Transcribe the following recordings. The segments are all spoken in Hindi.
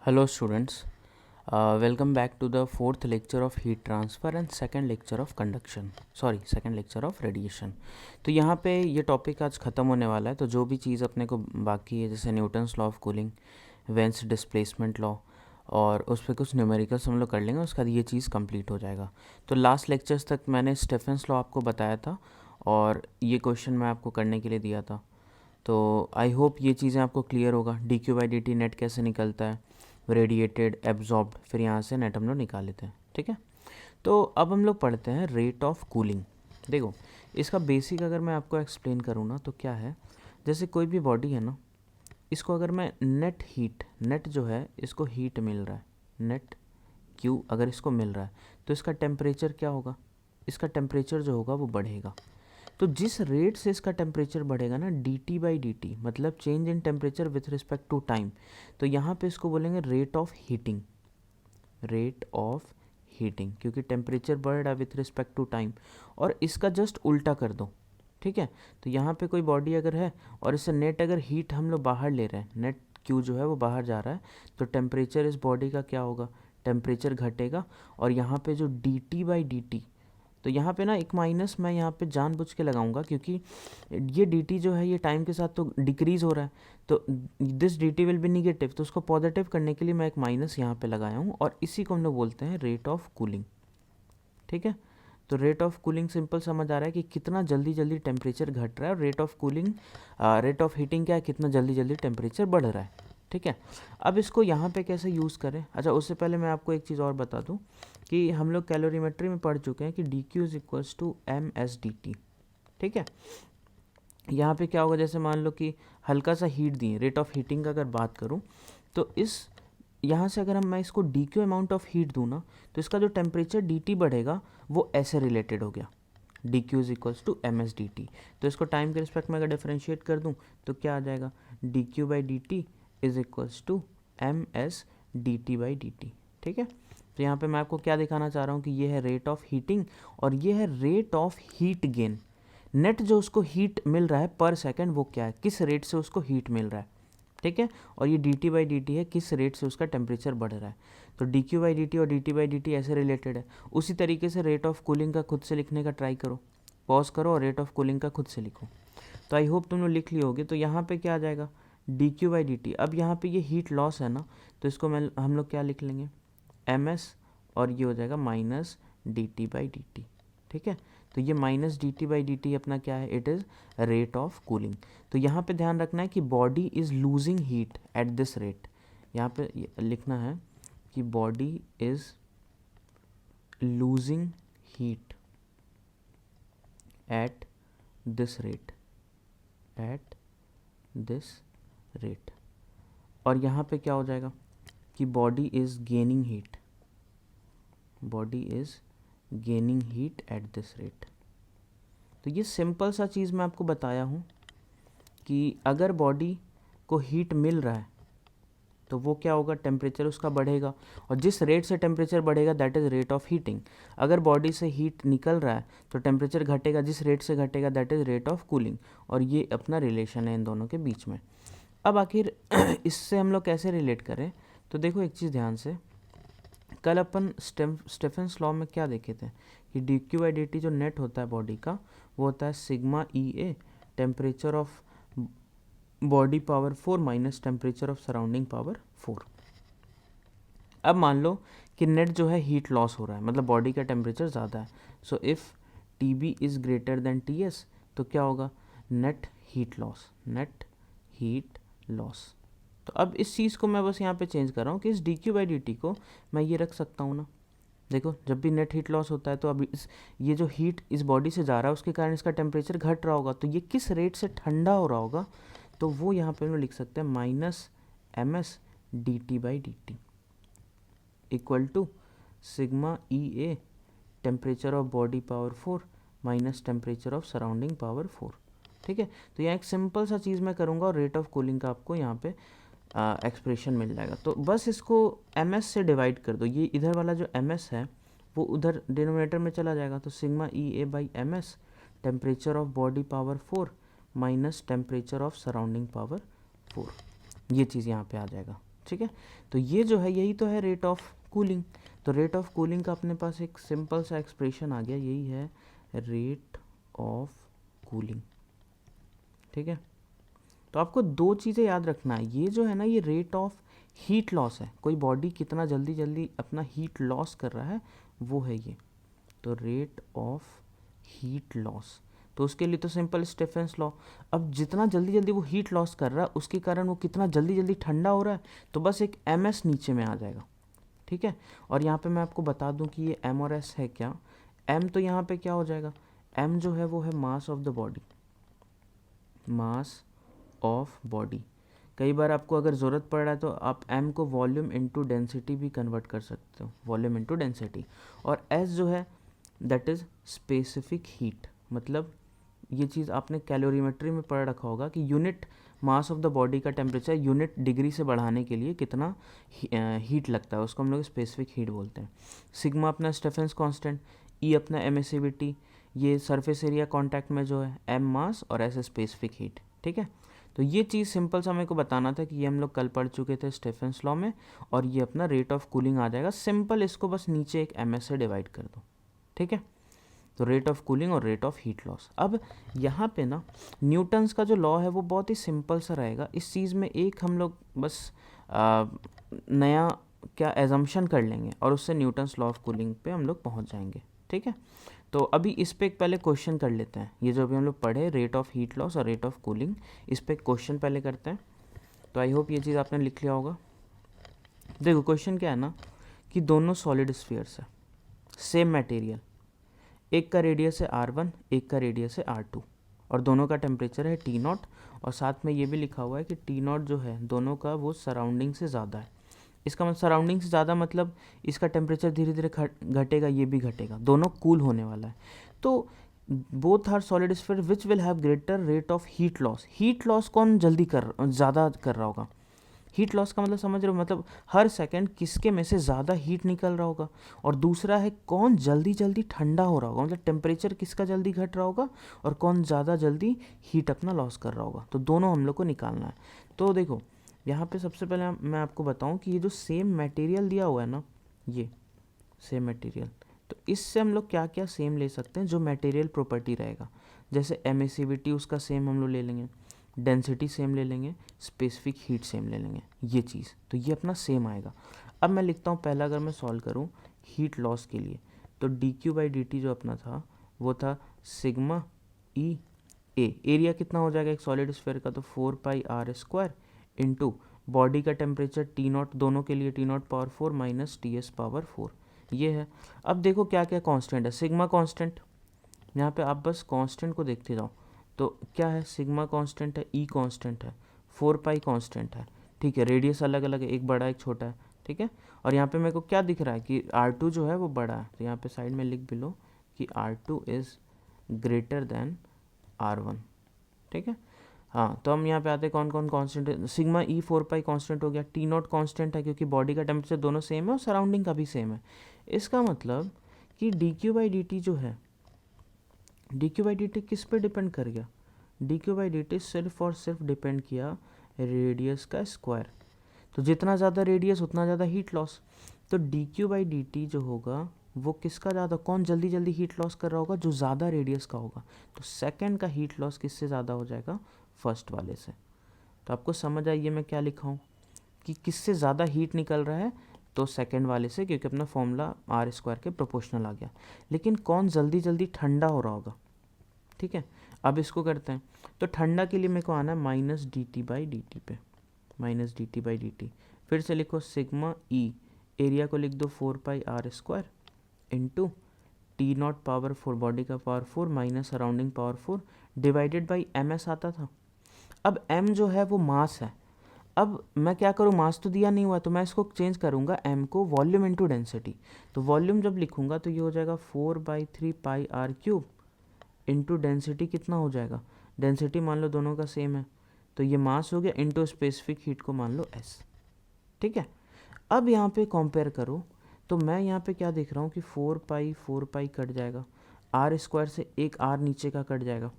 Hello students, welcome back to the fourth lecture of heat transfer and second lecture of conduction, second lecture of radiation। तो यहाँ पे ये टॉपिक आज ख़त्म होने वाला है। तो जो भी चीज़ अपने को बाकी है जैसे Newton's law of cooling, veins displacement law और उस पर कुछ न्यूमेरिकल्स हम लोग कर लेंगे, उसके बाद ये चीज़ कंप्लीट हो जाएगा। तो लास्ट लेक्चर्स तक मैंने स्टेफेंस लॉ आपको बताया था और ये क्वेश्चन मैं आपको करने के लिए दिया था। तो आई होप ये चीज़ें आपको क्लियर होगा। D Q by D T net कैसे निकलता है, रेडिएटेड, एब्जॉर्ब्ड, फिर यहाँ से नेट हम लोग निकाल लेते हैं। ठीक है, तो अब हम लोग पढ़ते हैं रेट ऑफ कूलिंग। देखो इसका बेसिक अगर मैं आपको एक्सप्लेन करूँ ना तो क्या है, जैसे कोई भी बॉडी है ना, इसको अगर मैं नेट जो है इसको हीट मिल रहा है, नेट क्यू अगर इसको मिल रहा है तो इसका टेम्परेचर क्या होगा, इसका टेम्परेचर जो होगा वो बढ़ेगा। तो जिस रेट से इसका टेम्परेचर बढ़ेगा ना, D T by D T मतलब change in temperature with respect to time, तो यहाँ पे इसको बोलेंगे rate of heating, rate of heating, क्योंकि टेम्परेचर बढ़ रहा है विथ रिस्पेक्ट टू टाइम। और इसका जस्ट उल्टा कर दो, ठीक है। तो यहाँ पे कोई बॉडी अगर है और इससे नेट अगर हीट हम लोग बाहर ले रहे हैं, नेट क्यू जो है वो बाहर जा रहा है, तो टेम्परेचर इस बॉडी का क्या होगा, टेम्परेचर घटेगा। और यहाँ पे जो D T by D T, तो यहाँ पे ना एक माइनस मैं यहाँ पे जानबूझ के लगाऊंगा, क्योंकि ये डी टी जो है ये टाइम के साथ तो डिक्रीज़ हो रहा है, तो this D T will be negative, तो उसको पॉजिटिव करने के लिए मैं एक माइनस यहाँ पे लगाया हूँ और इसी को हम लोग बोलते हैं रेट ऑफ कूलिंग। ठीक है, तो रेट ऑफ कूलिंग सिंपल समझ आ रहा है कि कितना जल्दी जल्दी टेम्परेचर घट रहा है, और rate of cooling rate of heating क्या है, कितना जल्दी जल्दी टेम्परेचर बढ़ रहा है। ठीक है, अब इसको यहाँ पे कैसे यूज़ करें। अच्छा, उससे पहले मैं आपको एक चीज़ और बता दूँ कि हम लोग कैलोरीमेट्री में पढ़ चुके हैं कि D Q is equals to M S D T. ठीक है, यहाँ पे क्या होगा, जैसे मान लो कि हल्का सा हीट दिए, रेट ऑफ हीटिंग का अगर बात करूँ तो इस यहाँ से अगर मैं इसको D Q amount of heat दूँ ना, तो इसका जो टेम्परेचर डी टी बढ़ेगा वो ऐसे रिलेटेड हो गया, D Q is equals to M S D T. तो इसको टाइम के रिस्पेक्ट में अगर डिफ्रेंशिएट कर दूँ तो क्या आ जाएगा, D Q by D T is equals to M S D T by D T. ठीक है, तो यहाँ पे मैं आपको क्या दिखाना चाह रहा हूँ कि ये है रेट ऑफ हीटिंग और ये है rate of heat gain. Net जो उसको हीट मिल रहा है पर सेकंड वो क्या है, किस रेट से उसको हीट मिल रहा है। ठीक है, और ये D T by D T है, किस रेट से उसका टेम्परेचर बढ़ रहा है। तो D Q by D T और D T by D T ऐसे रिलेटेड है। उसी तरीके से रेट ऑफ कूलिंग का खुद से लिखने का ट्राई करो, पॉज करो और रेट ऑफ कूलिंग का खुद से लिखो। तो आई होप तुम लोग लिख ली होगी। तो यहाँ पे क्या आ जाएगा, D Q by D T. अब यहाँ पे ये हीट लॉस है ना, तो इसको हम लोग क्या लिख लेंगे, एम एस, और ये हो जाएगा minus D T by D T. ठीक है, तो ये minus D T by D T अपना क्या है, it is rate of cooling. तो यहाँ पे ध्यान रखना है कि body is losing heat at this rate. यहाँ पे लिखना है कि body is losing heat at this rate, at this rate. और यहाँ पे क्या हो जाएगा कि body is gaining heat, body is gaining heat at this rate. तो ये सिंपल सा चीज़ मैं आपको बताया हूँ कि अगर बॉडी को हीट मिल रहा है तो वो क्या होगा, टेम्परेचर उसका बढ़ेगा, और जिस रेट से टेम्परेचर बढ़ेगा that is rate of heating. अगर बॉडी से हीट निकल रहा है तो टेम्परेचर घटेगा, जिस रेट से घटेगा that is rate of cooling. और ये अपना रिलेशन है इन दोनों के बीच में। अब आखिर इससे हम लोग कैसे रिलेट करें, तो देखो एक चीज़ ध्यान से, कल अपन स्टेफेंस लॉ में क्या देखे थे कि D Q by D T जो नेट होता है बॉडी का वो होता है sigma E A, temperature of body power 4 minus temperature of surrounding power 4। अब मान लो कि नेट जो है हीट लॉस हो रहा है, मतलब बॉडी का टेम्परेचर ज़्यादा है। So if T B is greater than T S, तो क्या होगा, net heat loss, net heat loss. तो अब इस चीज़ को मैं बस यहाँ पे चेंज कर रहा हूँ कि इस D Q by D T को मैं ये रख सकता हूँ ना। देखो जब भी नेट हीट लॉस होता है तो अब ये जो हीट इस बॉडी से जा रहा है उसके कारण इसका टेम्परेचर घट रहा होगा, तो ये किस रेट से ठंडा हो रहा होगा, तो वो यहाँ पे हम लोग लिख सकते हैं minus M S D T by D T equal to sigma E A, temperature of body power 4 minus temperature of surrounding power 4। ठीक है, तो यहाँ एक सिंपल सा चीज़ मैं करूँगा और रेट ऑफ कूलिंग का आपको यहाँ पे एक्सप्रेशन मिल जाएगा। तो बस इसको एम एस से डिवाइड कर दो, ये इधर वाला जो एम एस है वो उधर डिनोमिनेटर में चला जाएगा, तो sigma E A by M S, temperature of body power 4 minus temperature of surrounding power 4, ये चीज़ यहाँ पे आ जाएगा। ठीक है। तो ये जो है यही तो है रेट ऑफ कूलिंग। तो रेट ऑफ कूलिंग का अपने पास एक सिंपल सा एक्सप्रेशन आ गया, यही है रेट ऑफ कूलिंग। ठीक है। तो आपको दो चीज़ें याद रखना है, ये जो है ना ये रेट ऑफ हीट लॉस है, कोई बॉडी कितना जल्दी जल्दी अपना हीट लॉस कर रहा है वो है ये। तो रेट ऑफ हीट लॉस, तो उसके लिए तो सिंपल स्टेफेंस लॉ। अब जितना जल्दी जल्दी वो हीट लॉस कर रहा है उसके कारण वो कितना जल्दी जल्दी ठंडा हो रहा है, तो बस एक एम एस नीचे में आ जाएगा। ठीक है। और यहाँ पे मैं आपको बता दूं कि ये एम और एस है क्या। एम तो यहाँ पे क्या हो जाएगा, एम जो है वो है mass of the body, mass of body. कई बार आपको अगर ज़रूरत पड़ रहा है तो आप m को वॉल्यूम इनटू डेंसिटी भी कन्वर्ट कर सकते हो, वॉल्यूम इनटू डेंसिटी। और s जो है दैट इज़ स्पेसिफिक हीट, मतलब ये चीज़ आपने कैलोरीमेट्री में पढ़ रखा होगा कि unit mass of the body का टेम्परेचर यूनिट डिग्री से बढ़ाने के लिए कितना हीट लगता है, उसको हम लोग स्पेसिफिक हीट बोलते हैं। सिग्मा अपना स्टेफेंस कांस्टेंट, ई अपना एमिसिविटी, ये सरफेस एरिया कांटेक्ट में जो है एम मास और एस स्पेसिफिक हीट। ठीक है। तो ये चीज़ सिंपल सा मेरे को बताना था कि ये हम लोग कल पढ़ चुके थे स्टेफेंस लॉ में, और ये अपना रेट ऑफ कूलिंग आ जाएगा। सिंपल इसको बस नीचे एक एम एस से डिवाइड कर दो। ठीक है। तो रेट ऑफ कूलिंग और रेट ऑफ हीट लॉस। अब यहाँ पे ना न्यूटन्स का जो लॉ है वो बहुत ही सिंपल सा रहेगा। इस चीज़ में एक हम लोग बस नया क्या एजम्पशन कर लेंगे और उससे न्यूटन्स लॉ ऑफ कूलिंग पे हम लोग पहुँच जाएंगे। ठीक है। तो अभी इस पे एक पहले क्वेश्चन कर लेते हैं, ये जो अभी हम लोग पढ़े रेट ऑफ हीट लॉस और रेट ऑफ कूलिंग, इस पे क्वेश्चन पहले करते हैं। तो आई होप ये चीज़ आपने लिख लिया होगा। देखो क्वेश्चन क्या है ना कि दोनों सॉलिड स्फीयर्स है, सेम मटेरियल, एक का रेडियस है R1, एक का रेडियस है R2, और दोनों का टेम्परेचर है T0, और साथ में ये भी लिखा हुआ है कि T0 जो है दोनों का वो सराउंडिंग से ज़्यादा है। इसका मतलब सराउंडिंग से ज़्यादा मतलब इसका टेम्परेचर धीरे धीरे घटेगा, ये भी घटेगा, दोनों कूल होने वाला है। तो both are solid sphere which will have greater rate of heat loss. Heat loss कौन जल्दी ज़्यादा कर रहा होगा, हीट लॉस का मतलब समझ रहे हो, मतलब हर सेकंड किसके में से ज़्यादा हीट निकल रहा होगा। और दूसरा है कौन जल्दी जल्दी ठंडा हो रहा होगा, मतलब टेम्परेचर किसका जल्दी घट रहा होगा और कौन ज़्यादा जल्दी हीट अपना लॉस कर रहा होगा। तो दोनों हम लोग को निकालना है। तो देखो यहाँ पे सबसे पहले मैं आपको बताऊँ कि ये जो सेम मटेरियल दिया हुआ है ना, ये सेम मटेरियल, तो इससे हम लोग क्या क्या सेम ले सकते हैं जो मटेरियल प्रॉपर्टी रहेगा। जैसे एमिसिविटी उसका सेम हम लोग ले लेंगे, डेंसिटी सेम ले लेंगे, स्पेसिफिक हीट सेम ले लेंगे, ये चीज़ तो ये अपना सेम आएगा। अब मैं लिखता हूँ पहला, अगर मैं सॉल्व करूँ हीट लॉस के लिए, तो dQ/dt जो अपना था वो था सिग्मा ई ए, एरिया कितना हो जाएगा एक सॉलिड स्फीयर का, तो 4πr² इंटू बॉडी का टेम्परेचर T0 दोनों के लिए T0 पावर 4 माइनस TS⁴ ये है। अब देखो क्या क्या कांस्टेंट है, सिग्मा कांस्टेंट, यहाँ पे आप बस कांस्टेंट को देखते जाओ। तो क्या है, सिग्मा कांस्टेंट है, ई कांस्टेंट है, 4π कांस्टेंट है। ठीक है। रेडियस अलग अलग है, एक बड़ा एक छोटा है। ठीक है। और यहाँ पे मेरे को क्या दिख रहा है कि R2 जो है वो बड़ा है, तो यहाँ पे साइड में लिख भी लो कि R2 is greater then R1। ठीक है। हाँ, तो हम यहाँ पे आते हैं कौन कौन कांस्टेंट है। सिग्मा ई 4π कांस्टेंट हो गया, T0 कांस्टेंट है क्योंकि बॉडी का टेम्परेचर दोनों सेम है और सराउंडिंग का भी सेम है। इसका मतलब कि dQ/dt जो है, dQ/dt किस पे डिपेंड कर गया, dQ/dt सिर्फ और सिर्फ डिपेंड किया रेडियस का स्क्वायर। तो जितना ज़्यादा रेडियस उतना ज़्यादा हीट लॉस। तो dQ/dt जो होगा वो किसका ज़्यादा, कौन जल्दी जल्दी हीट लॉस कर रहा होगा, जो ज़्यादा रेडियस का होगा। तो सेकंड का हीट लॉस किससे ज़्यादा हो जाएगा, फर्स्ट वाले से। तो आपको समझ आइए मैं क्या लिखा हूँ कि किससे ज़्यादा हीट निकल रहा है, तो सेकंड वाले से, क्योंकि अपना फॉर्मूला R² के प्रोपोर्शनल आ गया। लेकिन कौन जल्दी जल्दी ठंडा हो रहा होगा। ठीक है। अब इसको करते हैं, तो ठंडा के लिए मेरे को आना है माइनस dT/dt पे, माइनस dT/dt। फिर से लिखो सिग्मा ई, एरिया को लिख दो 4πr² into T0 power 4 body का power 4 minus surrounding power 4 divided by MS आता था। अब m जो है वो मास है। अब मैं क्या करूँ, मास तो दिया नहीं हुआ, तो मैं इसको चेंज करूँगा m को वॉल्यूम इनटू डेंसिटी। तो वॉल्यूम जब लिखूँगा तो ये हो जाएगा 4/3πr³ इंटू डेंसिटी कितना हो जाएगा, डेंसिटी मान लो दोनों का सेम है, तो ये मास हो गया इंटू स्पेसिफिक हीट को मान लो S। ठीक है। अब यहाँ पे कंपेयर करो, तो मैं यहाँ पे क्या देख रहा हूँ कि 4π कट जाएगा, R² से एक R नीचे का कट जाएगा।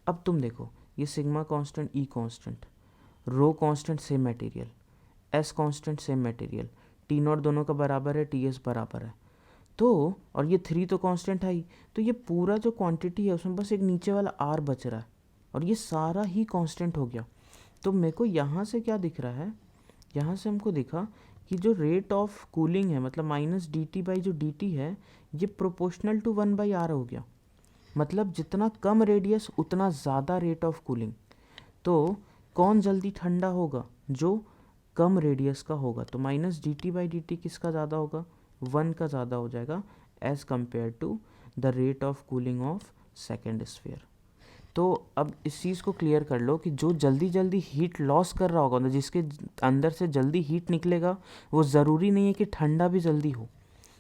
अब तुम देखो ये sigma constant, E constant, rho constant same material, S constant same material, T nought दोनों का बराबर है, टी एस बराबर है। तो और ये 3 तो कांस्टेंट है ही, तो ये पूरा जो क्वांटिटी है उसमें बस एक नीचे वाला आर बच रहा है और ये सारा ही कांस्टेंट हो गया। तो मेरे को यहाँ से क्या दिख रहा है, यहाँ से हमको दिखा कि जो रेट ऑफ कूलिंग है मतलब माइनस डी टी बाई जो डी टी है ये प्रोपोर्शनल टू 1/r हो गया। मतलब जितना कम रेडियस उतना ज़्यादा रेट ऑफ कूलिंग। तो कौन जल्दी ठंडा होगा, जो कम रेडियस का होगा। तो minus D T by D T किसका ज़्यादा होगा, 1 का ज़्यादा हो जाएगा as compare to the rate of cooling of second sphere. तो अब इस चीज़ को क्लियर कर लो कि जो जल्दी जल्दी हीट लॉस कर रहा होगा, मतलब जिसके अंदर से जल्दी हीट निकलेगा, वो ज़रूरी नहीं है कि ठंडा भी जल्दी हो।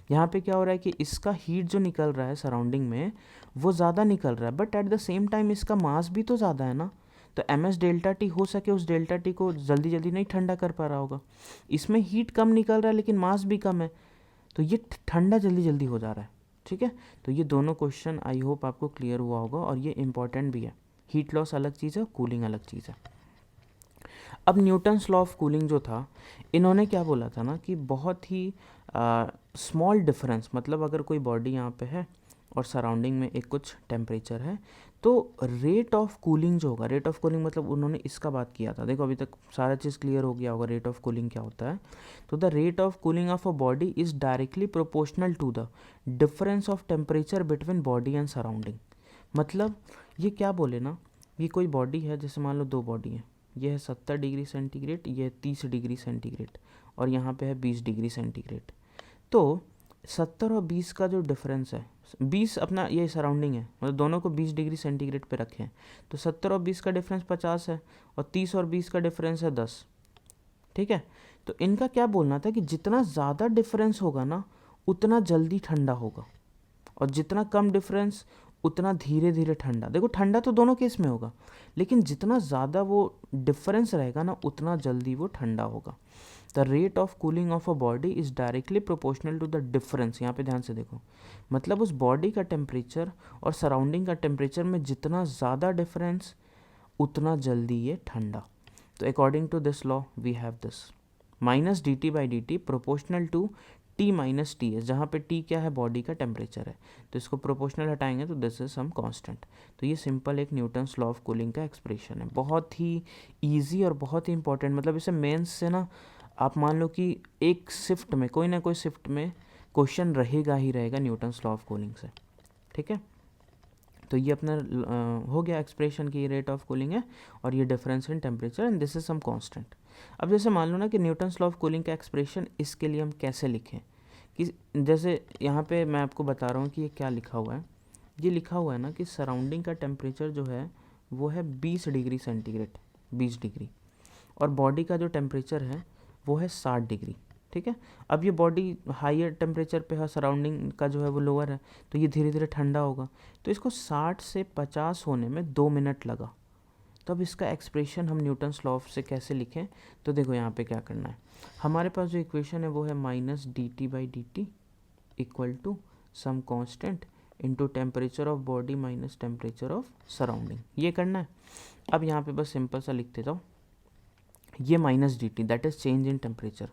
यहाँ पे क्या हो रहा है कि इसका हीट जो निकल रहा है सराउंडिंग में वो ज़्यादा निकल रहा है, but at the same time इसका मास भी तो ज़्यादा है ना। तो एम एस डेल्टा टी हो सके उस डेल्टा टी को जल्दी जल्दी नहीं ठंडा कर पा रहा होगा। इसमें हीट कम निकल रहा है लेकिन मास भी कम है, तो ये ठंडा जल्दी जल्दी हो जा रहा है। ठीक है, तो ये दोनों क्वेश्चन आई होप आपको क्लियर हुआ होगा और ये इंपॉर्टेंट भी है। हीट लॉस अलग चीज़ है, कूलिंग अलग चीज़ है। अब न्यूटन्स लॉ ऑफ कूलिंग जो था, इन्होंने क्या बोला था ना कि बहुत ही स्मॉल डिफरेंस, मतलब अगर कोई बॉडी यहाँ पे है और सराउंडिंग में एक कुछ टेम्परेचर है, तो रेट ऑफ कूलिंग जो होगा, रेट ऑफ कूलिंग मतलब उन्होंने इसका बात किया था। देखो अभी तक सारा चीज़ क्लियर हो गया होगा रेट ऑफ कूलिंग क्या होता है। तो the rate of cooling of a body is directly proportional to the difference of temperature between body and surrounding. मतलब ये क्या बोले ना, ये कोई बॉडी है, जैसे मान लो 2 बॉडी है, ये है 70 डिग्री सेंटीग्रेड, ये है 30 डिग्री सेंटीग्रेड और यहाँ पे है 20 डिग्री सेंटीग्रेड। तो 70 और 20 का जो डिफरेंस है, 20 अपना ये सराउंडिंग है, मतलब दोनों को 20 डिग्री सेंटीग्रेड पे रखें, तो 70 और 20 का डिफरेंस 50 है और 30 और 20 का डिफरेंस है 10। ठीक है, तो इनका क्या बोलना था कि जितना ज़्यादा डिफरेंस होगा ना उतना जल्दी ठंडा होगा और जितना कम डिफरेंस उतना धीरे धीरे ठंडा। देखो ठंडा तो दोनों केस में होगा, लेकिन जितना ज़्यादा वो डिफरेंस रहेगा ना उतना जल्दी वो ठंडा होगा। The rate of cooling of a body is directly proportional to the difference. यहाँ पे ध्यान से देखो, मतलब उस बॉडी का टेम्परेचर और सराउंडिंग का टेम्परेचर में जितना ज़्यादा डिफरेंस उतना जल्दी ये ठंडा। तो according to this law we have this minus D T by D T proportional to T minus T S, जहाँ पे टी क्या है, बॉडी का टेम्परेचर है। तो इसको प्रोपोर्शनल हटाएंगे तो दिस इज सम कांस्टेंट। तो ये सिंपल एक न्यूटन्स लॉ ऑफ कूलिंग का एक्सप्रेशन है, बहुत ही इजी और बहुत ही इंपॉर्टेंट। मतलब इसे मेंस से ना आप मान लो कि एक शिफ्ट में कोई ना कोई शिफ्ट में क्वेश्चन रहेगा ही रहेगा न्यूटन्स लॉ ऑफ कूलिंग से। ठीक है, तो ये अपना हो गया एक्सप्रेशन की रेट ऑफ कूलिंग है और ये difference in temperature and this is some constant. अब जैसे मान लो ना कि न्यूटन्स लॉ ऑफ कूलिंग का एक्सप्रेशन, इसके लिए हम कैसे लिखें कि जैसे यहाँ पे मैं आपको बता रहा हूँ कि ये क्या लिखा हुआ है। ये लिखा हुआ है ना कि सराउंडिंग का टेम्परेचर जो है वो है 20 डिग्री सेंटीग्रेड, 20 डिग्री, और बॉडी का जो टेम्परेचर है वो है 60 डिग्री। ठीक है, अब ये बॉडी हायर टेम्परेचर पे है, सराउंडिंग का जो है वो लोअर है, तो ये धीरे धीरे ठंडा होगा। तो इसको 60 से 50 होने में 2 मिनट लगा। तो अब इसका एक्सप्रेशन हम न्यूटन्स लॉ से कैसे लिखें, तो देखो यहाँ पे क्या करना है। हमारे पास जो इक्वेशन है वो है minus D T by D T equal to some constant into temperature of body minus temperature of surrounding, ये करना है। अब यहाँ पे बस सिंपल सा लिखते जाओ, ये minus D T that is change in temperature.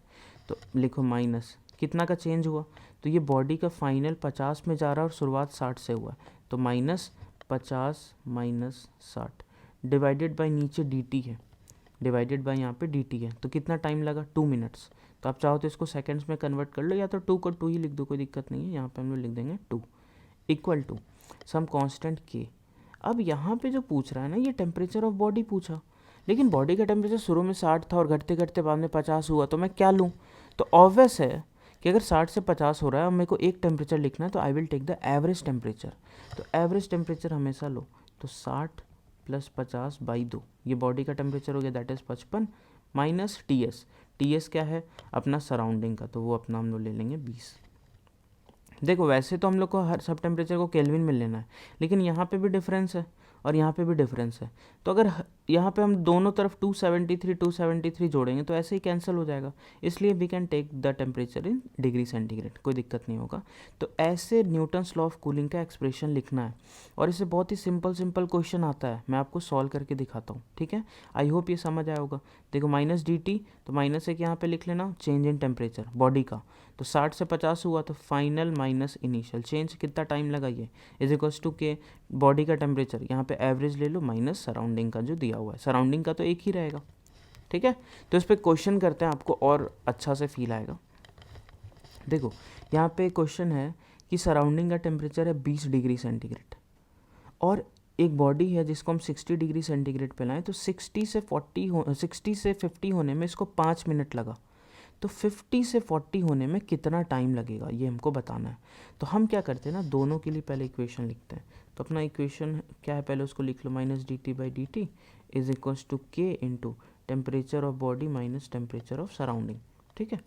तो लिखो माइनस कितना का चेंज हुआ, तो ये बॉडी का फाइनल 50 में जा रहा है और शुरुआत 60 से हुआ है, तो माइनस 50 माइनस 60 डिवाइडेड बाई नीचे डी टी है, डिवाइडेड बाई यहाँ पे डी टी है, तो कितना टाइम लगा 2 मिनट्स। तो आप चाहो तो इसको सेकेंड्स में कन्वर्ट कर लो या तो 2 को 2 ही लिख दो, कोई दिक्कत नहीं है। यहाँ पे हम लोग लिख देंगे 2 इक्वल टू सम कांस्टेंट के। अब यहाँ पे जो पूछ रहा है ना ये टेम्परेचर ऑफ बॉडी पूछा, लेकिन बॉडी का टेम्परेचर शुरू में 60 था और घटते घटते बाद में 50 हुआ, तो मैं क्या लूँ। तो ऑब्वियस है कि अगर 60 से 50 हो रहा है और मेरे को एक टेम्परेचर लिखना है तो I will take the average temperature. तो एवरेज टेम्परेचर हमेशा लो, तो 60 प्लस 50 बाई 2, ये बॉडी का टेम्परेचर हो गया that is 55 minus T S. T S क्या है अपना सराउंडिंग का, तो वो अपना हम लोग ले लेंगे 20। देखो वैसे तो हम लोग को हर सब टेम्परेचर को केल्विन में लेना है, लेकिन यहाँ पे भी डिफरेंस है और यहाँ पे भी डिफरेंस है। तो अगर यहाँ पे हम दोनों तरफ 273 जोड़ेंगे तो ऐसे ही कैंसिल हो जाएगा, इसलिए we can take the temperature in degree centigrade, कोई दिक्कत नहीं होगा। तो ऐसे न्यूटन्स लॉ ऑफ कूलिंग का एक्सप्रेशन लिखना है, और इसे बहुत ही सिंपल क्वेश्चन आता है, मैं आपको सॉल्व करके दिखाता हूँ, ठीक है। आई होप ये समझ आया होगा। देखो माइनस डी टी, तो माइनस एक यहाँ पे लिख लेना, चेंज इन टेम्परेचर बॉडी का, तो 60 से 50 हुआ, तो फाइनल माइनस इनिशियल चेंज, कितना टाइम लगा ये, इज इक्वल्स टू के बॉडी का टेम्परेचर, यहाँ पे एवरेज ले लो माइनस सराउंडिंग का जो दिया हुआ है, सराउंडिंग का तो एक ही रहेगा, ठीक है। तो इस पर क्वेश्चन करते हैं, आपको और अच्छा से फील आएगा। देखो यहाँ पे क्वेश्चन है कि सराउंडिंग का टेम्परेचर है 20 डिग्री सेंटीग्रेड, और एक बॉडी है जिसको हम 60 डिग्री सेंटीग्रेड पे लाएं, तो 60 से 50 होने में इसको 5 मिनट लगा, तो 50 से 40 होने में कितना टाइम लगेगा ये हमको बताना है। तो हम क्या करते हैं ना, दोनों के लिए पहले इक्वेशन लिखते हैं। तो अपना इक्वेशन क्या है, पहले उसको लिख लो, minus D T by D T is equals to K into temperature of body minus temperature of surrounding, ठीक है।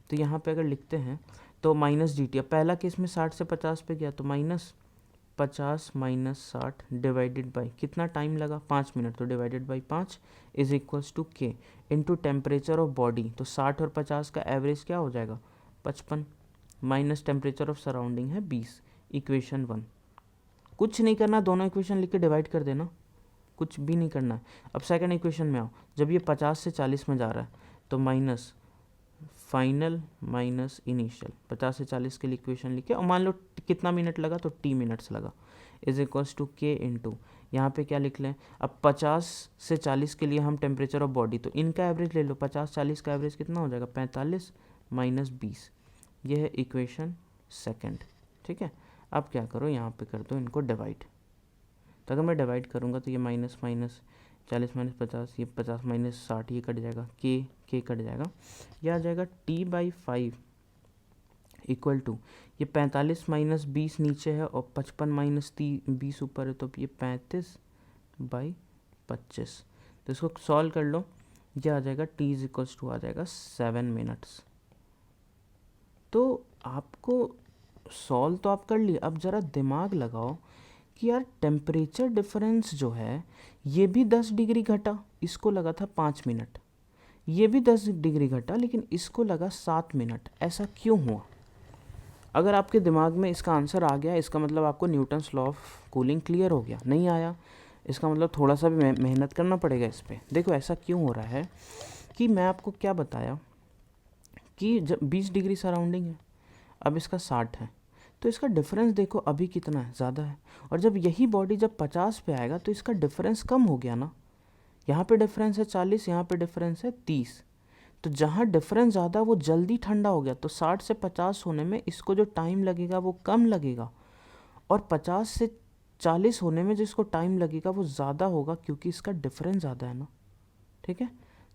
तो यहाँ पे अगर लिखते हैं तो माइनस डी टी, अब पहला केस में 60 से 50 पे गया, तो माइनस 50 माइनस 60 डिवाइडेड बाई कितना टाइम लगा, 5 मिनट, तो divided by 5 is equals to K into temperature of body, तो 60 और 50 का एवरेज क्या हो जाएगा, 55, माइनस टेम्परेचर ऑफ सराउंडिंग है 20, इक्वेशन 1। कुछ नहीं करना, दोनों इक्वेशन लिख के डिवाइड कर देना, कुछ भी नहीं करना है। अब सेकंड इक्वेशन में आओ, जब ये 50 से 40 में जा रहा है, तो माइनस फाइनल माइनस इनिशियल, 50 से 40 के लिए इक्वेशन लिखे, और मान लो कितना मिनट लगा, तो टी मिनट्स लगा, is equals to K into, यहाँ पे क्या लिख लें, अब 50 से 40 के लिए हम टेम्परेचर ऑफ बॉडी, तो इनका एवरेज ले लो, 50-40 का एवरेज कितना हो जाएगा, 45 माइनस 20, ये है इक्वेशन सेकंड, ठीक है। अब क्या करो, यहाँ पे कर दो इनको डिवाइड, तो अगर मैं डिवाइड करूँगा तो ये माइनस माइनस 40 माइनस 50, ये 50 माइनस 60, ये कट जाएगा, के कट जाएगा, यह आ जाएगा टी बाई 5 इक्वल टू, ये 45 माइनस 20 नीचे है और 55 माइनस 20 ऊपर है, तो ये 35 बाई 25। तो इसको सॉल्व कर लो, यह आ जाएगा टी इज इक्वल्स टू आ जाएगा 7 मिनट्स। तो आपको सॉल्व तो आप कर लिए, अब ज़रा दिमाग लगाओ कि यार टेम्परेचर डिफरेंस जो है ये भी 10 डिग्री घटा, इसको लगा था 5 मिनट, ये भी 10 डिग्री घटा लेकिन इसको लगा 7 मिनट, ऐसा क्यों हुआ? अगर आपके दिमाग में इसका आंसर आ गया, इसका मतलब आपको Newton's law of cooling clear हो गया। नहीं आया, इसका मतलब थोड़ा सा भी मेहनत करना पड़ेगा इस पर। देखो ऐसा क्यों हो रहा है कि मैं आपको क्या बताया कि जब 20 डिग्री सराउंडिंग है, अब इसका 60 है, तो इसका डिफरेंस देखो अभी कितना है, ज़्यादा है, और जब यही बॉडी जब 50 पे आएगा तो इसका डिफरेंस कम हो गया ना। यहाँ पे डिफरेंस है 40, यहाँ पे डिफरेंस है 30, तो जहाँ डिफरेंस ज़्यादा वो जल्दी ठंडा हो गया, तो 60 से 50 होने में इसको जो टाइम लगेगा वो कम लगेगा, और 50 से 40 होने में जिसको टाइम लगेगा वो ज़्यादा होगा, क्योंकि इसका डिफरेंस ज़्यादा है ना, ठीक है।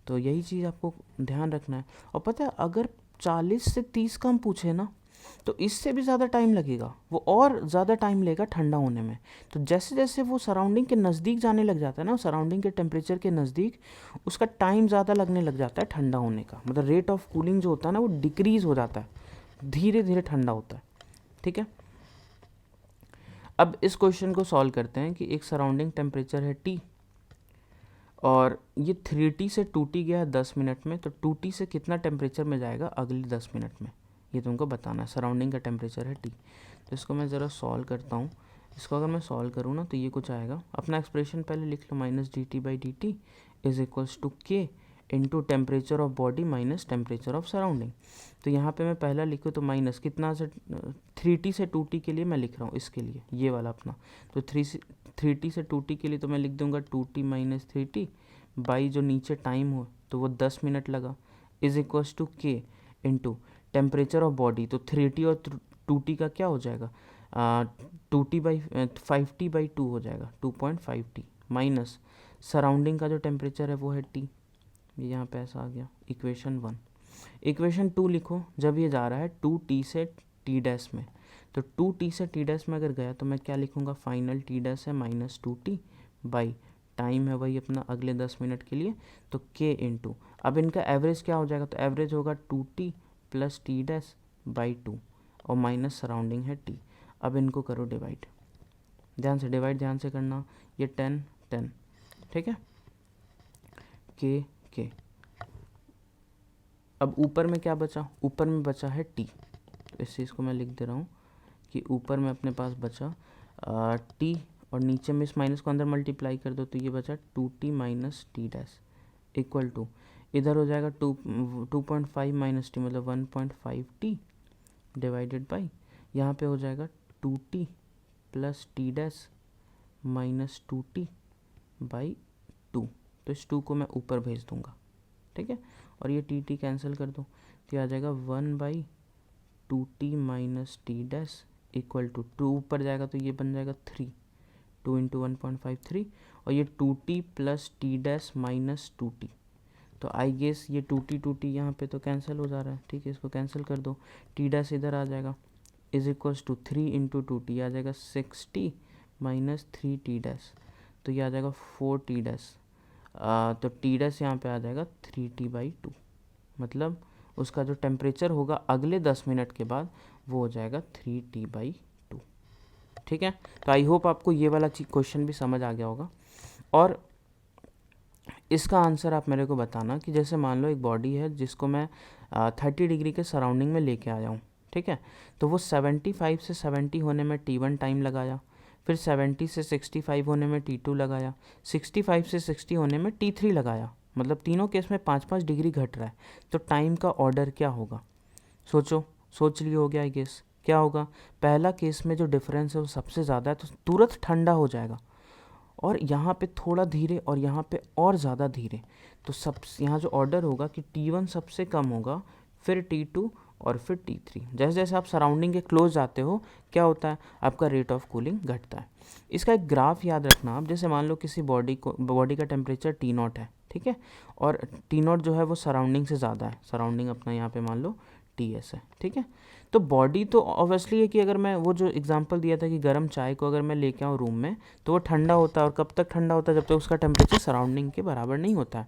तो यही चीज़ आपको ध्यान रखना है। और पता है अगर 40 से 30 का हम पूछे ना, तो इससे भी ज़्यादा टाइम लगेगा, वो और ज़्यादा टाइम लेगा ठंडा होने में। तो जैसे जैसे वो सराउंडिंग के नज़दीक जाने लग जाता है ना, सराउंडिंग के टेम्परेचर के नज़दीक, उसका टाइम ज़्यादा लगने लग जाता है ठंडा होने का, मतलब रेट ऑफ कूलिंग जो होता है ना वो डिक्रीज़ हो जाता है, धीरे धीरे ठंडा होता है, ठीक है। अब इस क्वेश्चन को सॉल्व करते हैं कि एक सराउंडिंग टेम्परेचर है T, और ये 3T से 2T गया है 10 मिनट में, तो 2T से कितना टेम्परेचर में जाएगा अगले 10 मिनट में, ये तुमको बताना है। सराउंडिंग का टेम्परेचर है T, तो इसको मैं ज़रा सॉल्व करता हूँ। इसको अगर मैं सॉल्व करूँ ना तो ये कुछ आएगा, अपना एक्सप्रेशन पहले लिख लो, minus D T by D T is equals to K into temperature of body minus temperature of surrounding. तो यहाँ पे मैं पहला लिखूँ तो माइनस कितना से 3T से 2T के लिए मैं लिख रहा हूँ, इसके लिए ये वाला अपना, तो 3T से 2T के लिए तो मैं लिख दूंगा 2T माइनस 3T बाई जो नीचे टाइम हो तो वो 10 मिनट लगा, is equals to K into temperature of body, तो 3T और 2T का क्या हो जाएगा, 2T बाई 5T बाई 2 हो जाएगा, 2.5T माइनस सराउंडिंग का जो टेम्परेचर है वो है T, ये यहाँ पे ऐसा आ गया, इक्वेशन 1। इक्वेशन 2 लिखो, जब ये जा रहा है 2T से T डैश में, तो 2T से T डैश में अगर गया तो मैं क्या लिखूँगा, फाइनल T डैश है माइनस 2T बाई टाइम है वही अपना अगले 10 मिनट के लिए, तो K इंटू, अब इनका एवरेज क्या हो जाएगा, तो एवरेज होगा 2T plus T dash by 2 और माइनस सराउंडिंग है T। अब इनको करो डिवाइड, ध्यान से डिवाइड ध्यान से करना, ये 10 10, ठीक है। के। अब ऊपर में क्या बचा, ऊपर में बचा है टी, इस चीज़ को मैं लिख दे रहा हूँ कि ऊपर में अपने पास बचा टी, और नीचे में इस माइनस को अंदर मल्टीप्लाई कर दो तो ये बचा 2t minus T dash equal to, इधर हो जाएगा 2.5 माइनस टी मतलब 1.5t डिवाइडेड बाई, यहाँ पे हो जाएगा 2t plus T dash minus 2t by 2। तो इस 2 को मैं ऊपर भेज दूंगा, ठीक है, और ये टी कैंसिल कर दो तो ये आ जाएगा 1/2t minus T dash equal to 2 ऊपर जाएगा तो ये बन जाएगा 3, 2 इंटू 1.5 3, और ये 2t plus T dash minus 2t। तो आई गेस ये 2t यहाँ पे तो कैंसिल हो जा रहा है, ठीक है, इसको कैंसिल कर दो, टी डैश इधर आ जाएगा is equals to 3 into 2t आ जाएगा 6t माइनस 3t डैश, तो ये आ जाएगा 4t डैश, तो टी डैश यहाँ पे आ जाएगा 3t/2, मतलब उसका जो टेम्परेचर होगा अगले 10 मिनट के बाद वो हो जाएगा 3t/2, ठीक है। तो आई होप आपको ये वाला क्वेश्चन भी समझ आ गया होगा। और इसका आंसर आप मेरे को बताना कि जैसे मान लो एक बॉडी है जिसको मैं 30 डिग्री के सराउंडिंग में लेके आया हूँ, ठीक है, तो वो 75 से 70 होने में t1 टाइम लगाया, फिर 70 से 65 होने में t2 लगाया, 65 से 60 होने में t3 लगाया, मतलब तीनों केस में 5-5 डिग्री घट रहा है, तो टाइम का ऑर्डर क्या होगा, सोचो, सोच लिए हो गया आई गेस, क्या होगा, पहला केस में जो डिफरेंस है वो सबसे ज़्यादा है तो तुरंत ठंडा हो जाएगा, और यहाँ पे थोड़ा धीरे और यहाँ पे और ज़्यादा धीरे, तो सब यहाँ जो ऑर्डर होगा कि t1 सबसे कम होगा, फिर t2 और फिर t3। जैसे जैसे आप सराउंडिंग के क्लोज जाते हो क्या होता है, आपका रेट ऑफ कूलिंग घटता है। इसका एक ग्राफ याद रखना आप, जैसे मान लो किसी बॉडी का टेम्परेचर T0 है, ठीक है, और T0 जो है वो सराउंडिंग से ज़्यादा है, सराउंडिंग अपना यहाँ पे मान लो TS है, ठीक है, तो बॉडी तो ऑब्वियसली है कि अगर मैं वो जो एग्जांपल दिया था कि गर्म चाय को अगर मैं लेके आऊँ रूम में तो वो ठंडा होता है, और कब तक ठंडा होता है, जब तक उसका टेम्परेचर सराउंडिंग के बराबर नहीं होता है।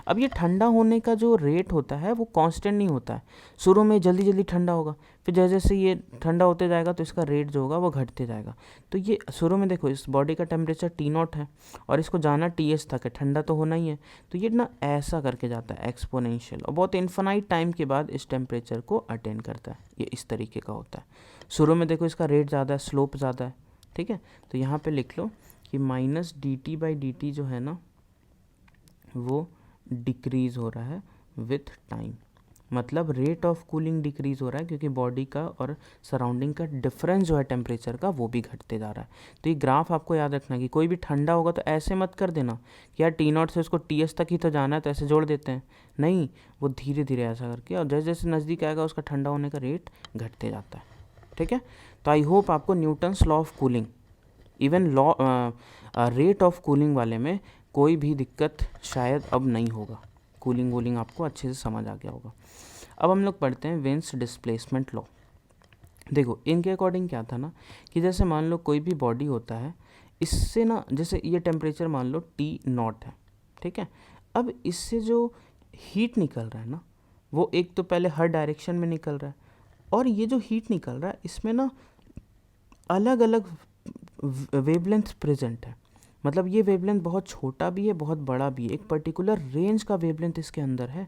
अब ये ठंडा होने का जो रेट होता है वो कांस्टेंट नहीं होता है, शुरू में जल्दी जल्दी ठंडा होगा, फिर जैसे जैसे ये ठंडा होते जाएगा तो इसका रेट जो होगा वो घटते जाएगा। तो ये शुरू में देखो इस बॉडी का टेम्परेचर T0 है और इसको जाना TS तक है, ठंडा तो होना ही है, तो ये ना ऐसा करके जाता है एक्सपोनेंशियल, और बहुत इन्फिनाइट टाइम के बाद इस टेम्परेचर को अटेन करता है, ये इस तरीके का होता है। शुरू में देखो इसका रेट ज़्यादा है, स्लोप ज़्यादा है, ठीक है, तो यहाँ पे लिख लो कि माइनस dt/dt जो है ना वो डिक्रीज़ हो रहा है विथ टाइम, मतलब रेट ऑफ कूलिंग डिक्रीज़ हो रहा है क्योंकि बॉडी का और सराउंडिंग का डिफरेंस जो है टेम्परेचर का वो भी घटते जा रहा है। तो ये ग्राफ आपको याद रखना कि कोई भी ठंडा होगा तो ऐसे मत कर देना कि यार T0 से उसको TS तक ही तो जाना है तो ऐसे जोड़ देते हैं, नहीं, वो धीरे धीरे ऐसा करके और जैसे जैसे नज़दीक आएगा उसका ठंडा होने का रेट घटते जाता है, ठीक है। तो आई होप आपको Newton's law of cooling, even law rate of cooling वाले में कोई भी दिक्कत शायद अब नहीं होगा, कूलिंग वूलिंग आपको अच्छे से समझ आ गया होगा। अब हम लोग पढ़ते हैं वेन्स डिस्प्लेसमेंट लॉ। देखो इनके अकॉर्डिंग क्या था ना कि जैसे मान लो कोई भी बॉडी होता है, इससे ना जैसे ये टेम्परेचर मान लो T0 है, ठीक है, अब इससे जो हीट निकल रहा है ना वो एक तो पहले हर डायरेक्शन में निकल रहा है, और ये जो हीट निकल रहा है इसमें ना अलग अलग वेवलेंथ प्रेजेंट है, मतलब ये वेवलेंथ बहुत छोटा भी है बहुत बड़ा भी है, एक पर्टिकुलर रेंज का वेवलेंथ इसके अंदर है,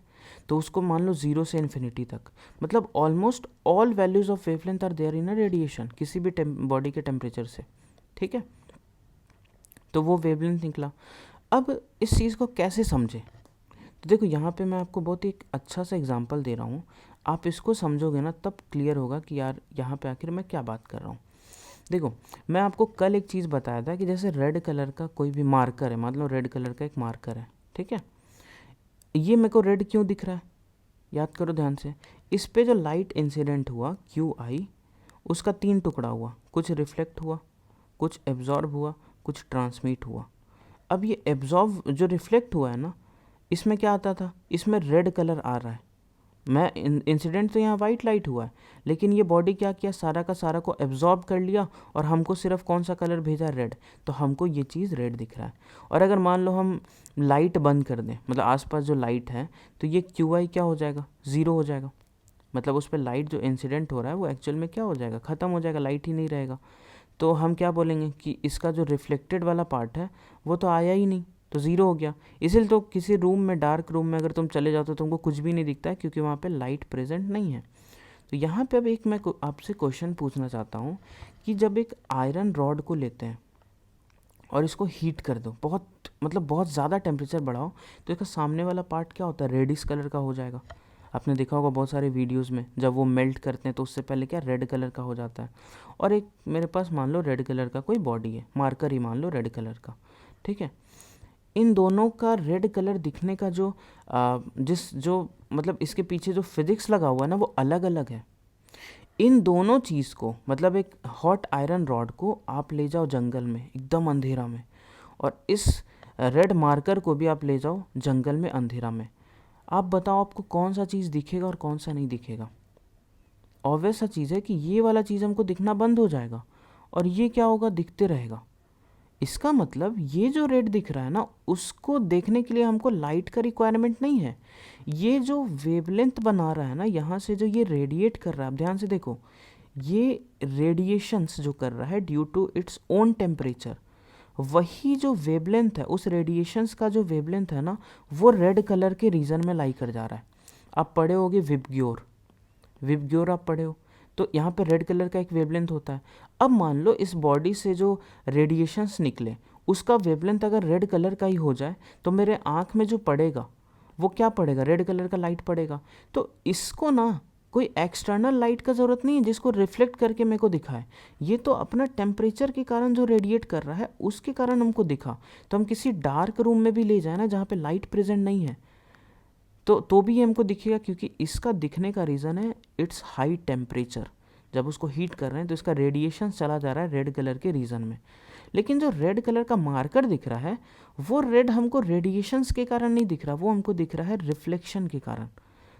तो उसको मान लो 0 से इन्फिनिटी तक, मतलब almost all values of wavelength are there in a radiation किसी भी बॉडी के टेम्परेचर से, ठीक है, तो वो वेवलेंथ निकला। अब इस चीज़ को कैसे समझे, तो देखो यहाँ पे मैं आपको बहुत ही एक अच्छा सा एग्जांपल दे रहा हूँ, आप इसको समझोगे ना तब क्लियर होगा कि यार यहाँ पे आखिर मैं क्या बात कर रहा हूँ। देखो मैं आपको कल एक चीज़ बताया था कि जैसे रेड कलर का कोई भी मार्कर है, मतलब रेड कलर का एक मार्कर है, ठीक है, ये मेरे को रेड क्यों दिख रहा है, याद करो ध्यान से, इस पे जो लाइट इंसिडेंट हुआ QI उसका 3 टुकड़ा हुआ, कुछ रिफ्लेक्ट हुआ, कुछ एब्जॉर्ब हुआ, कुछ ट्रांसमिट हुआ। अब ये एब्जॉर्ब जो रिफ्लेक्ट हुआ है ना इसमें क्या आता था, इसमें रेड कलर आ रहा है, मैं इंसिडेंट तो यहाँ वाइट लाइट हुआ है, लेकिन ये बॉडी क्या किया, सारा का सारा को एब्जॉर्ब कर लिया और हमको सिर्फ कौन सा कलर भेजा, रेड, तो हमको ये चीज़ रेड दिख रहा है। और अगर मान लो हम लाइट बंद कर दें, मतलब आसपास जो लाइट है, तो ये QI क्या हो जाएगा, 0 हो जाएगा, मतलब उस पर लाइट जो इंसिडेंट हो रहा है वो एक्चुअल में क्या हो जाएगा, ख़त्म हो जाएगा, लाइट ही नहीं रहेगा। तो हम क्या बोलेंगे कि इसका जो रिफ्लेक्टेड वाला पार्ट है वो तो आया ही नहीं, तो ज़ीरो हो गया। इसीलिए तो किसी रूम में, डार्क रूम में अगर तुम चले जाओ तो तुमको कुछ भी नहीं दिखता है, क्योंकि वहाँ पे लाइट प्रेजेंट नहीं है। तो यहाँ पे अब एक मैं आपसे क्वेश्चन पूछना चाहता हूँ कि जब एक आयरन रॉड को लेते हैं और इसको हीट कर दो, बहुत मतलब बहुत ज़्यादा टेम्परेचर बढ़ाओ, तो इसका सामने वाला पार्ट क्या होता है, रेडिश कलर का हो जाएगा। आपने देखा होगा बहुत सारे वीडियोस में, जब वो मेल्ट करते हैं तो उससे पहले क्या रेड कलर का हो जाता है। और एक मेरे पास मान लो रेड कलर का कोई बॉडी है, मार्कर ही मान लो रेड कलर का, ठीक है। इन दोनों का रेड कलर दिखने का जो मतलब इसके पीछे जो फिजिक्स लगा हुआ है ना, वो अलग अलग है। इन दोनों चीज़ को, मतलब एक हॉट आयरन रॉड को आप ले जाओ जंगल में एकदम अंधेरा में, और इस रेड मार्कर को भी आप ले जाओ जंगल में अंधेरा में, आप बताओ आपको कौन सा चीज़ दिखेगा और कौन सा नहीं दिखेगा। ऑब्वियस सा चीज़ है कि ये वाला चीज़ हमको दिखना बंद हो जाएगा और ये क्या होगा, दिखते रहेगा। इसका मतलब ये जो रेड दिख रहा है ना, उसको देखने के लिए हमको लाइट का रिक्वायरमेंट नहीं है। ये जो वेवलेंथ बना रहा है ना, यहाँ से जो ये रेडिएट कर रहा है, आप ध्यान से देखो, ये रेडिएशंस जो कर रहा है due to its own temperature, वही जो वेवलेंथ है, उस रेडिएशंस का जो वेवलेंथ है ना, वो रेड कलर के रीजन में लाई कर जा रहा है। आप पढ़े होगे विबग्योर, विबग्योर आप पढ़े हो, तो यहाँ पे रेड कलर का एक वेवलेंथ होता है। अब मान लो इस बॉडी से जो रेडिएशंस निकले, उसका वेवलेंथ अगर रेड कलर का ही हो जाए, तो मेरे आँख में जो पड़ेगा वो क्या पड़ेगा, रेड कलर का लाइट पड़ेगा। तो इसको ना कोई एक्सटर्नल लाइट का ज़रूरत नहीं है जिसको रिफ्लेक्ट करके मेरे को दिखाए, ये तो अपना टेम्परेचर के कारण जो रेडिएट कर रहा है उसके कारण हमको दिखा। तो हम किसी डार्क रूम में भी ले जाए ना, जहाँ पे लाइट प्रेजेंट नहीं है, तो भी ये हमको दिखेगा, क्योंकि इसका दिखने का रीज़न है इट्स हाई टेम्परेचर। जब उसको हीट कर रहे हैं तो इसका रेडिएशन चला जा रहा है रेड कलर के रीजन में। लेकिन जो रेड कलर का मार्कर दिख रहा है, वो रेड हमको रेडिएशंस के कारण नहीं दिख रहा, वो हमको दिख रहा है रिफ्लेक्शन के कारण।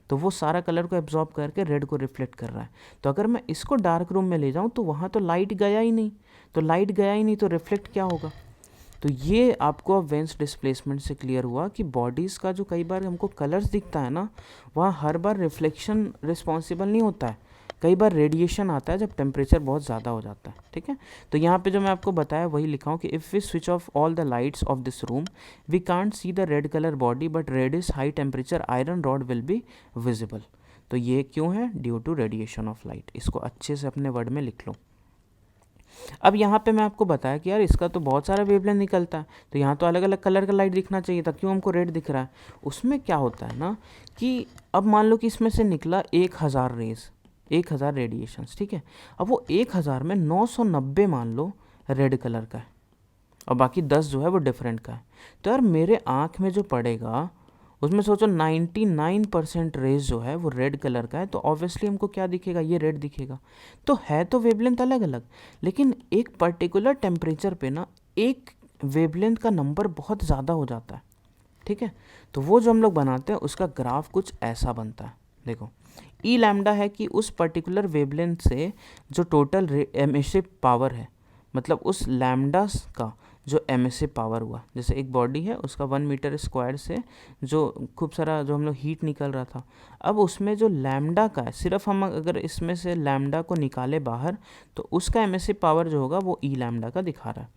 तो वो सारा कलर को एब्जॉर्ब करके रेड को रिफ्लेक्ट कर रहा है। तो अगर मैं इसको डार्क रूम में ले जाऊँ तो वहाँ तो लाइट गया ही नहीं, तो लाइट गया ही नहीं तो रिफ्लेक्ट क्या होगा। तो ये आपको अब वेंस डिस्प्लेसमेंट से क्लियर हुआ कि बॉडीज़ का जो कई बार हमको कलर्स दिखता है ना, वहाँ हर बार रिफ्लेक्शन रिस्पॉन्सिबल नहीं होता है, कई बार रेडिएशन आता है जब टेम्परेचर बहुत ज़्यादा हो जाता है, ठीक है। तो यहाँ पे जो मैं आपको बताया वही लिखा हूँ कि if we switch off all the lights of this room we can't see the red colour body but red is high temperature iron rod will be visible. तो ये क्यों है, due to radiation of light. इसको अच्छे से अपने वर्ड में लिख लो। अब यहाँ पे मैं आपको बताया कि यार इसका तो बहुत सारा वेवलेंथ निकलता है, तो यहाँ तो अलग अलग कलर का लाइट दिखना चाहिए था, क्यों हमको रेड दिख रहा है। उसमें क्या होता है ना कि अब मान लो कि इसमें से निकला 1000 रेज, 1000 रेडिएशंस, ठीक है। अब वो 1000 में 990 मान लो रेड कलर का है और बाकी 10 जो है वो डिफरेंट का है। तो यार मेरे आँख में जो पड़ेगा उसमें सोचो 99% रेज जो है वो रेड कलर का है, तो ऑब्वियसली हमको क्या दिखेगा, ये रेड दिखेगा। तो है तो वेवलेंथ अलग अलग, लेकिन एक पर्टिकुलर टेम्परेचर पे ना एक वेवलेंथ का नंबर बहुत ज़्यादा हो जाता है, ठीक है। तो वो जो हम लोग बनाते हैं उसका ग्राफ कुछ ऐसा बनता है। देखो ई लैम्डा है कि उस पर्टिकुलर वेवलेंथ से जो टोटल एमिसिव पावर है, मतलब उस लैम्डा का जो एमिसिव पावर हुआ, जैसे एक बॉडी है उसका 1 मीटर स्क्वायर से जो खूब सारा जो हम लोग हीट निकल रहा था, अब उसमें जो लैम्डा का है, सिर्फ हम अगर इसमें से लैम्डा को निकाले बाहर तो उसका एमिसिव पावर जो होगा वो ई लैम्डा का दिखा रहा है।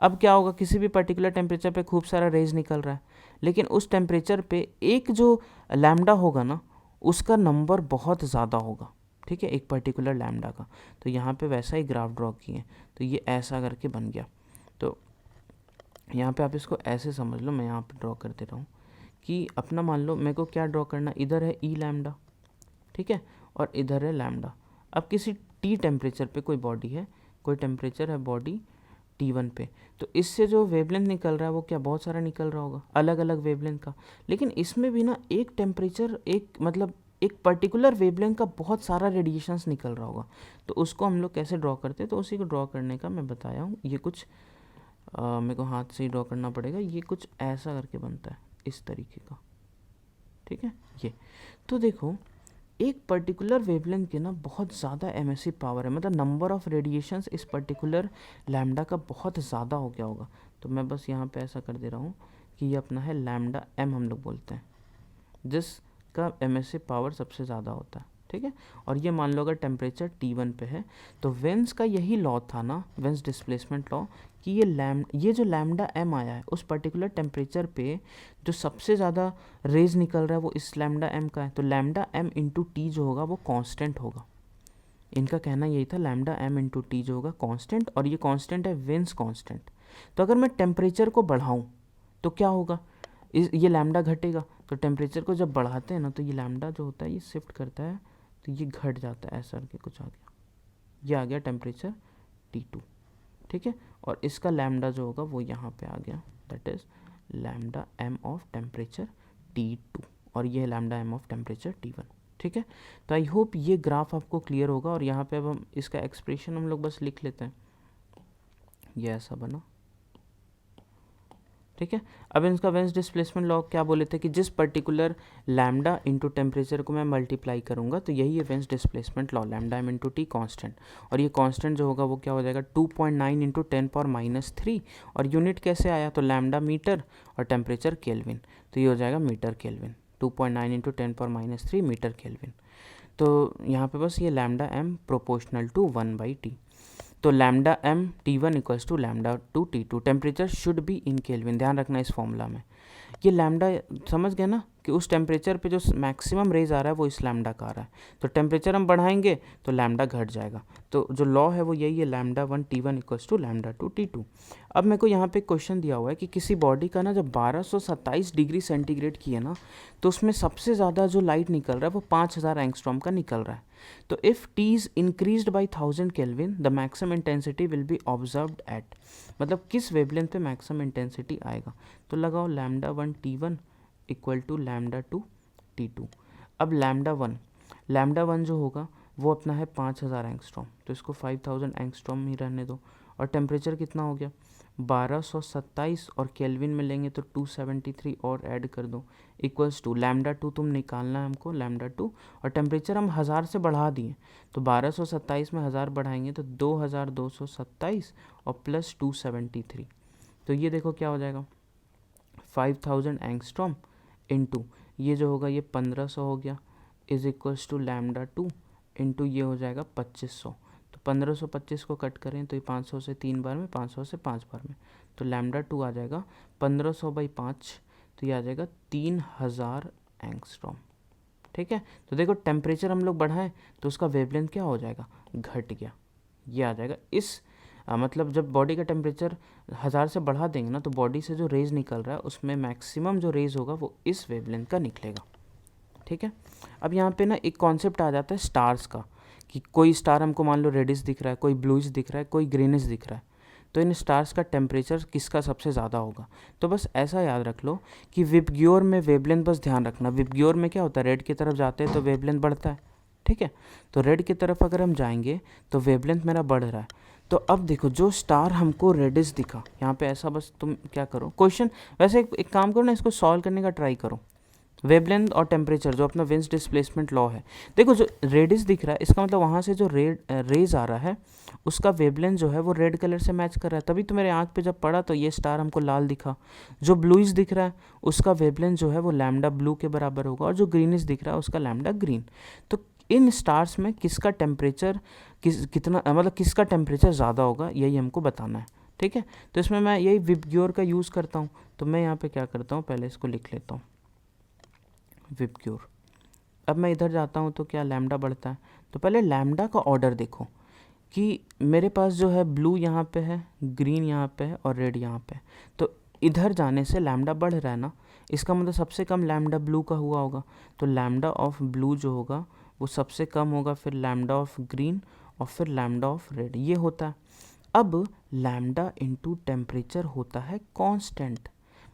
अब क्या होगा, किसी भी पर्टिकुलर टेम्परेचर पे खूब सारा रेज निकल रहा है, लेकिन उस टेम्परेचर पे एक जो लैम्डा होगा ना उसका नंबर बहुत ज़्यादा होगा, ठीक है, एक पर्टिकुलर लैम्डा का। तो यहाँ पे वैसा ही ग्राफ ड्रॉ किए, तो ये ऐसा करके बन गया। तो यहाँ पे आप इसको ऐसे समझ लो, मैं यहाँ पे ड्रॉ कर दे रहा हूँ कि अपना मान लो मेरे को क्या ड्रॉ करना, इधर है ई लैम्डा, ठीक है, और इधर है लैम्डा। अब किसी टी टेम्परेचर पे कोई बॉडी है, कोई टेम्परेचर है बॉडी T1 पे, तो इससे जो वेवलेंथ निकल रहा है वो क्या बहुत सारा निकल रहा होगा, अलग अलग वेवलेंथ का। लेकिन इसमें भी ना एक टेम्परेचर, एक मतलब एक पर्टिकुलर वेवलेंथ का बहुत सारा रेडिएशंस निकल रहा होगा। तो उसको हम लोग कैसे ड्रॉ करते हैं, तो उसी को ड्रॉ करने का मैं बताया हूँ। ये कुछ मेरे को हाथ से ही ड्रॉ करना पड़ेगा, ये कुछ ऐसा करके बनता है इस तरीके का, ठीक है। ये तो देखो एक पर्टिकुलर वेवलेंथ के ना बहुत ज़्यादा एमिसिव पावर है, मतलब नंबर ऑफ रेडिएशंस इस पर्टिकुलर लैम्डा का बहुत ज़्यादा हो गया होगा। तो मैं बस यहाँ पे ऐसा कर दे रहा हूँ कि ये अपना है लैम्डा एम, हम लोग बोलते हैं जिसका एमिसिव पावर सबसे ज़्यादा होता है, ठीक है। और ये मान लो अगर टेम्परेचर T1 पे है तो वेन्स का यही लॉ था ना, वेन्स डिस्प्लेसमेंट लॉ, कि ये जो लैम्डा m आया है उस पर्टिकुलर टेम्परेचर पे जो सबसे ज़्यादा रेज निकल रहा है वो इस लैम्डा m का है, तो लैम्डा m इंटू टी जो होगा वो कांस्टेंट होगा। इनका कहना यही था, लैम्डा m इंटू टी जो होगा कांस्टेंट, और ये कांस्टेंट है वेन्स कांस्टेंट। तो अगर मैं टेम्परेचर को बढ़ाऊँ तो क्या होगा, ये लैम्डा घटेगा। तो टेम्परेचर को जब बढ़ाते हैं ना तो ये लैम्डा जो होता है ये शिफ्ट करता है, तो ये घट जाता है, ऐसा करके कुछ आ गया, ये आ गया टेम्परेचर T2, ठीक है। और इसका लैम्डा जो होगा वो यहाँ पे आ गया, that is lambda m of temperature T2, और ये है lambda m of temperature T1, ठीक है। तो आई होप ये ग्राफ आपको क्लियर होगा। और यहाँ पे अब हम इसका एक्सप्रेशन हम लोग बस लिख लेते हैं, ये ऐसा बना, ठीक है। अब इसका वेन्स डिस्प्लेसमेंट लॉ क्या बोले थे कि जिस पर्टिकुलर लैम्डा इंटू टेम्परेचर को मैं मल्टीप्लाई करूंगा तो यही है veins displacement law, lambda m into T constant. और ये कॉन्स्टेंट जो होगा वो क्या हो जाएगा 2.9 इंटू 10⁻³ और यूनिट कैसे आया, तो लैम्डा मीटर और टेम्परेचर केल्विन, तो ये हो जाएगा metre kelvin, 2.9 into 10⁻³ metre kelvin. तो यहाँ पे बस ये lambda m proportional to 1/T, तो lambda m T1 equals to lambda two T2, temperature should be in kelvin, ध्यान रखना इस फॉर्मूला में। ये लैम्डा समझ गए ना कि उस टेम्परेचर पे जो मैक्सिमम रेज आ रहा है वो इस लैम्डा का आ रहा है, तो टेम्परेचर हम बढ़ाएंगे तो लैम्डा घट जाएगा। तो जो लॉ है वो यही है, lambda 1 T1 equals to lambda 2 T2। अब मेरे को यहाँ पे क्वेश्चन दिया हुआ है कि किसी बॉडी का ना जब 1227 डिग्री सेंटीग्रेड की है ना तो उसमें सबसे ज़्यादा जो लाइट निकल रहा है वो 5000 एंगस्ट्रॉम का निकल रहा है। तो if T is increased by 1000 kelvin the maximum intensity will be observed eight, मतलब किस वेवलेंथ पे मैक्सिमम इंटेंसिटी आएगा। तो लगाओ lambda 1 T1 equal to lambda 2 T2। अब लैम्डा 1 जो होगा वो अपना है 5000 एंगस्ट्रॉम, तो इसको 5000 एंगस्ट्रॉम ही रहने दो। और टेम्परेचर कितना हो गया 1227, और केल्विन में लेंगे तो 273 और ऐड कर दो, इक्वल्स टू लैम्डा 2 तुम निकालना है हमको, लैम्डा 2, और टेम्परेचर हम 1000 से बढ़ा दिए, तो 1227 में 1000 बढ़ाएंगे तो 2227 और प्लस 273, तो ये देखो क्या हो जाएगा 5000 एंगस्ट्रॉम इंटू ये जो होगा ये 1500 हो गया, is equals to lambda 2 into ये हो जाएगा 2500। तो 1500 25 को कट करें तो ये 500 से 3 बार में, 500 से 5 बार में, तो लैम्डा 2 आ जाएगा 1500/5, तो ये आ जाएगा 3000 एंगस्ट्रॉम, ठीक है। तो देखो टेम्परेचर हम लोग बढ़ाएं तो उसका वेवलेंथ क्या हो जाएगा, घट गया, ये आ जाएगा इस मतलब जब बॉडी का टेम्परेचर 1000 से बढ़ा देंगे ना तो बॉडी से जो रेज निकल रहा है उसमें मैक्सिमम जो रेज होगा वो इस वेवलेंथ का निकलेगा, ठीक है। अब यहाँ पे ना एक कॉन्सेप्ट आ जाता है स्टार्स का, कि कोई स्टार हमको मान लो रेडिश दिख रहा है, कोई ब्लूइश दिख रहा है, कोई ग्रीनिश दिख रहा है, तो इन स्टार्स का टेम्परेचर किसका सबसे ज़्यादा होगा। तो बस ऐसा याद रख लो कि विबग्योर में वेवलेंथ, बस ध्यान रखना विबग्योर में क्या होता है, रेड की तरफ जाते हैं तो वेवलेंथ बढ़ता है, ठीक है। तो रेड की तरफ अगर हम जाएंगे तो वेवलेंथ मेरा बढ़ रहा है। तो अब देखो जो स्टार हमको रेडिश दिखा यहाँ पे, ऐसा बस तुम क्या करो, क्वेश्चन वैसे एक काम करो ना, इसको सॉल्व करने का ट्राई करो। वेवलेंथ और टेम्परेचर जो अपना वेन्स डिस्प्लेसमेंट लॉ है, देखो जो रेडिश दिख रहा है इसका मतलब वहाँ से जो रेज आ रहा है उसका वेवलेंथ जो है वो रेड कलर से मैच कर रहा है, तभी तो मेरे आँख पे जब पड़ा तो ये स्टार हमको लाल दिखा। जो ब्लूइश दिख रहा है उसका वेवलेंथ जो है वो लैम्डा ब्लू के बराबर होगा, और जो ग्रीनिश दिख रहा है उसका लैम्डा ग्रीन। तो इन स्टार्स में किसका टेम्परेचर कितना, मतलब किसका टेम्परेचर ज़्यादा होगा यही हमको बताना है, ठीक है। तो इसमें मैं यही विबग्योर का यूज़ करता हूँ, तो मैं यहाँ पे क्या करता हूँ, पहले इसको लिख लेता हूँ विबग्योर। अब मैं इधर जाता हूँ तो क्या लैम्डा बढ़ता है, तो पहले लैम्डा का ऑर्डर देखो कि मेरे पास जो है ब्लू यहाँ पे है, ग्रीन यहाँ पे है और रेड यहाँ पे है, तो इधर जाने से लैम्डा बढ़ रहा है ना, इसका मतलब सबसे कम लैम्डा ब्लू का हुआ होगा, तो लैम्डा ऑफ ब्लू जो होगा वो सबसे कम होगा, फिर लैम्डा ऑफ ग्रीन और फिर लैम्डा ऑफ रेड, ये होता है। अब लैम्डा इंटू टेम्परेचर होता है कांस्टेंट,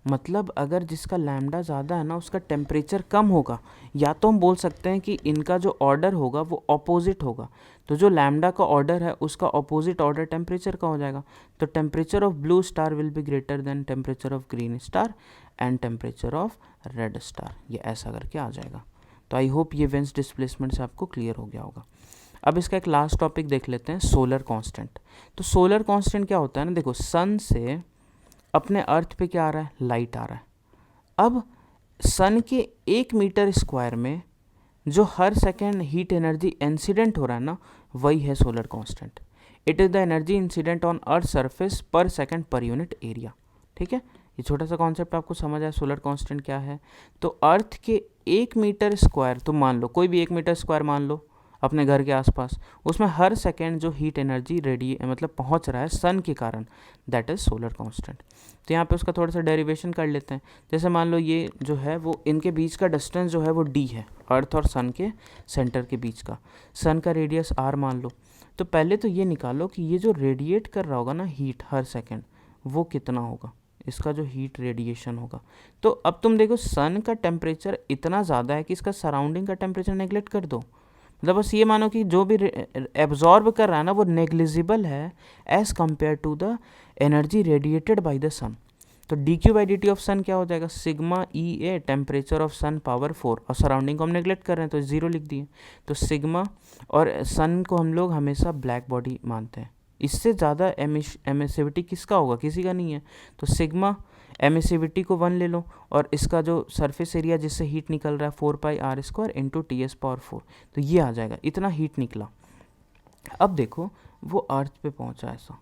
मतलब अगर जिसका लैम्डा ज़्यादा है ना उसका टेम्परेचर कम होगा, या तो हम बोल सकते हैं कि इनका जो ऑर्डर होगा वो ऑपोजिट होगा, तो जो लैम्डा का ऑर्डर है उसका ऑपोजिट ऑर्डर टेम्परेचर का हो जाएगा। तो temperature of blue star will be greater than temperature of green star and temperature of red star, ये ऐसा करके आ जाएगा। तो आई होप ये वेन्स डिस्प्लेसमेंट से आपको क्लियर हो गया होगा। अब इसका एक लास्ट टॉपिक देख लेते हैं, सोलर कांस्टेंट। तो सोलर कांस्टेंट क्या होता है ना, देखो सन से अपने अर्थ पे क्या आ रहा है, लाइट आ रहा है। अब सन के 1 मीटर स्क्वायर में जो हर सेकेंड हीट एनर्जी इंसिडेंट हो रहा है ना, वही है solar constant. It is the energy incident on earth surface पर सेकेंड पर यूनिट एरिया। ठीक है, ये छोटा सा कॉन्सेप्ट आपको समझ आया सोलर कांस्टेंट क्या है। तो अर्थ के 1 मीटर स्क्वायर, तुम मान लो कोई भी 1 मीटर स्क्वायर मान लो अपने घर के आसपास, उसमें हर सेकेंड जो हीट एनर्जी मतलब पहुंच रहा है सन के कारण, दैट इज़ सोलर कांस्टेंट। तो यहाँ पे उसका थोड़ा सा डेरिवेशन कर लेते हैं। जैसे मान लो ये जो है वो इनके बीच का डिस्टेंस जो है वो d है, अर्थ और सन के सेंटर के बीच का। सन का रेडियस r मान लो। तो पहले तो ये निकालो कि ये जो रेडिएट कर रहा होगा ना हीट हर सेकेंड, वो कितना होगा, इसका जो हीट रेडिएशन होगा। तो अब तुम देखो सन का टेम्परेचर इतना ज़्यादा है कि इसका सराउंडिंग का टेम्परेचर नेगलेक्ट कर दो। मतलब बस ये मानो कि जो भी एब्जॉर्ब कर रहा है ना वो नेग्लिजिबल है as compare to the energy radiated by the sun. तो D Q by D T of sun क्या हो जाएगा, sigma E A temperature of sun power 4, और सराउंडिंग को हम नेगलेक्ट कर रहे हैं तो 0 लिख दिए। तो सिग्मा, और सन को हम लोग हमेशा ब्लैक बॉडी मानते हैं, इससे ज़्यादा एमिसिविटी किसका होगा, किसी का नहीं है। तो सिग्मा एमिसिविटी को 1 ले लो, और इसका जो सरफेस एरिया जिससे हीट निकल रहा है 4πr² इंटू TS⁴, तो ये आ जाएगा, इतना हीट निकला। अब देखो वो अर्थ पे पहुंचा ऐसा,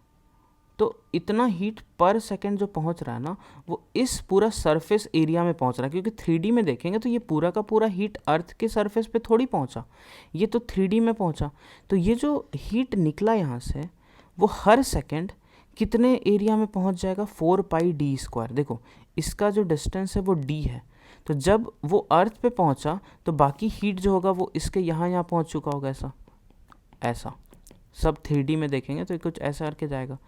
तो इतना हीट पर सेकेंड जो पहुंच रहा है ना वो इस पूरा सरफेस एरिया में पहुंच रहा है, क्योंकि 3D में देखेंगे तो ये पूरा का पूरा हीट अर्थ के सरफेस पे थोड़ी पहुंचा, ये तो 3D में पहुंचा। तो ये जो हीट निकला यहाँ से वो हर सेकेंड कितने एरिया में पहुंच जाएगा, 4πd²। देखो इसका जो डिस्टेंस है वो d है, तो जब वो अर्थ पे पहुंचा तो बाकी हीट जो होगा वो इसके यहाँ पहुंच चुका होगा, ऐसा ऐसा सब 3D में देखेंगे तो कुछ ऐसा करके जाएगा।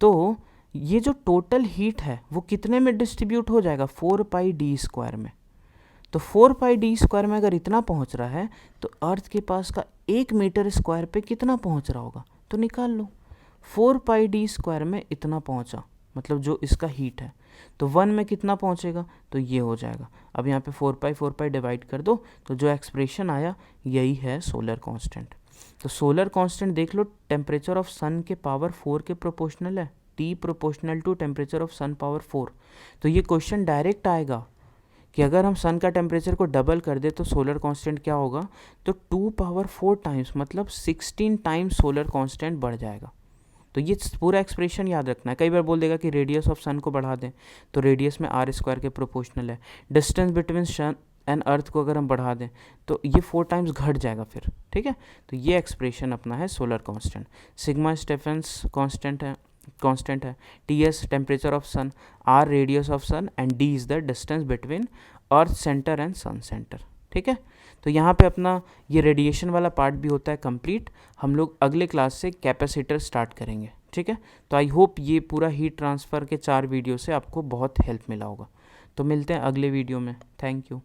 तो ये जो टोटल हीट है वो कितने में डिस्ट्रीब्यूट हो जाएगा, 4πd² में। तो 4πd² में अगर इतना पहुंच रहा है तो अर्थ के पास का 1 मीटर स्क्वायर पे कितना पहुंच रहा होगा, तो निकाल लो। 4πd² में इतना पहुंचा, मतलब जो इसका हीट है, तो 1 में कितना पहुंचेगा, तो ये हो जाएगा। अब यहाँ पे 4π डिवाइड कर दो, तो जो एक्सप्रेशन आया यही है सोलर कांस्टेंट। तो सोलर कांस्टेंट देख लो, टेम्परेचर ऑफ सन के पावर 4 के प्रोपोर्शनल है, T proportional to temperature of sun power 4। तो ये क्वेश्चन डायरेक्ट आएगा कि अगर हम सन का टेम्परेचर को डबल कर दे तो सोलर कांस्टेंट क्या होगा, तो 2⁴ टाइम्स, मतलब 16 टाइम्स सोलर कांस्टेंट बढ़ जाएगा। तो ये पूरा एक्सप्रेशन याद रखना है। कई बार बोल देगा कि रेडियस ऑफ सन को बढ़ा दें, तो रेडियस में r² के प्रोपोर्शनल है। Distance between sun and earth को अगर हम बढ़ा दें तो ये 4 टाइम्स घट जाएगा फिर, ठीक है। तो ये एक्सप्रेशन अपना है solar constant. Sigma Stefan's constant है, Ts temperature of sun, R radius of sun and D is the distance between earth centre and sun centre, ठीक है। तो यहाँ पे अपना ये रेडिएशन वाला पार्ट भी होता है कंप्लीट। हम लोग अगले क्लास से कैपेसिटर स्टार्ट करेंगे, ठीक है। तो आई होप ये पूरा हीट ट्रांसफ़र के 4 वीडियो से आपको बहुत हेल्प मिला होगा। तो मिलते हैं अगले वीडियो में। Thank you.